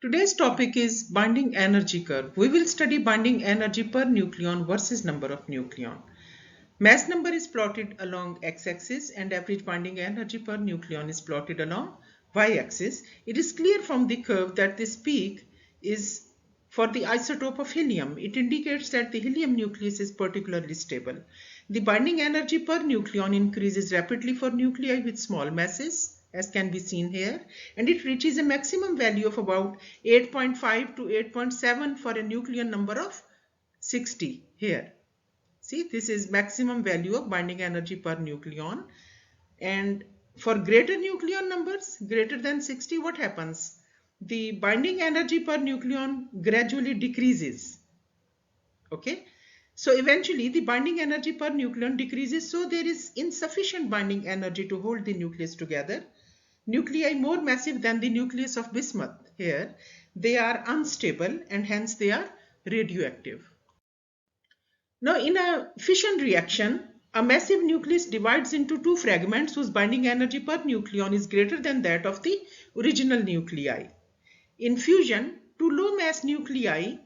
Today's topic is binding energy curve. We will study binding energy per nucleon versus number of nucleon. Mass number is plotted along x-axis and average binding energy per nucleon is plotted along y-axis. It is clear from the curve that this peak is for the isotope of helium. It indicates that the helium nucleus is particularly stable. The binding energy per nucleon increases rapidly for nuclei with small masses, as can be seen here, and it reaches a maximum value of about 8.5 to 8.7 for a nucleon number of 60 here. See, this is maximum value of binding energy per nucleon. And for greater nucleon numbers, greater than 60, what happens? The binding energy per nucleon gradually decreases. Okay. So eventually the binding energy per nucleon decreases. So there is insufficient binding energy to hold the nucleus together. Nuclei more massive than the nucleus of bismuth here, they are unstable and hence they are radioactive. Now, in a fission reaction, a massive nucleus divides into two fragments whose binding energy per nucleon is greater than that of the original nuclei. In fusion, two low mass nuclei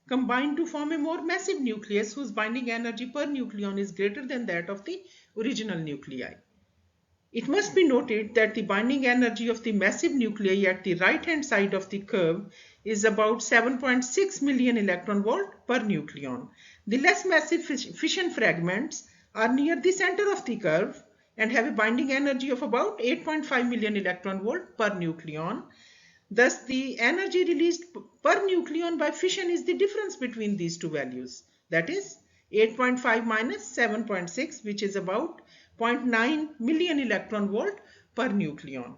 combine to form a more massive nucleus whose binding energy per nucleon is greater than that of the original nuclei. It must be noted that the binding energy of the massive nuclei at the right hand side of the curve is about 7.6 million electron volt per nucleon. The less massive fission fragments are near the center of the curve and have a binding energy of about 8.5 million electron volt per nucleon. Thus, the energy released per nucleon by fission is the difference between these two values. That is 8.5 minus 7.6, which is about 0.9 million electron volt per nucleon.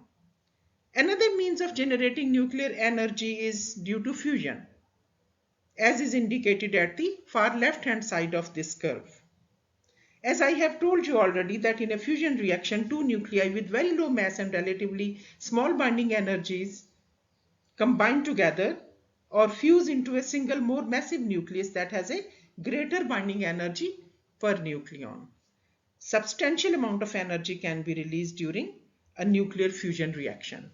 Another means of generating nuclear energy is due to fusion, as is indicated at the far left hand side of this curve. As I have told you already that in a fusion reaction, two nuclei with very low mass and relatively small binding energies combine together or fuse into a single more massive nucleus that has a greater binding energy per nucleon. Substantial amount of energy can be released during a nuclear fusion reaction.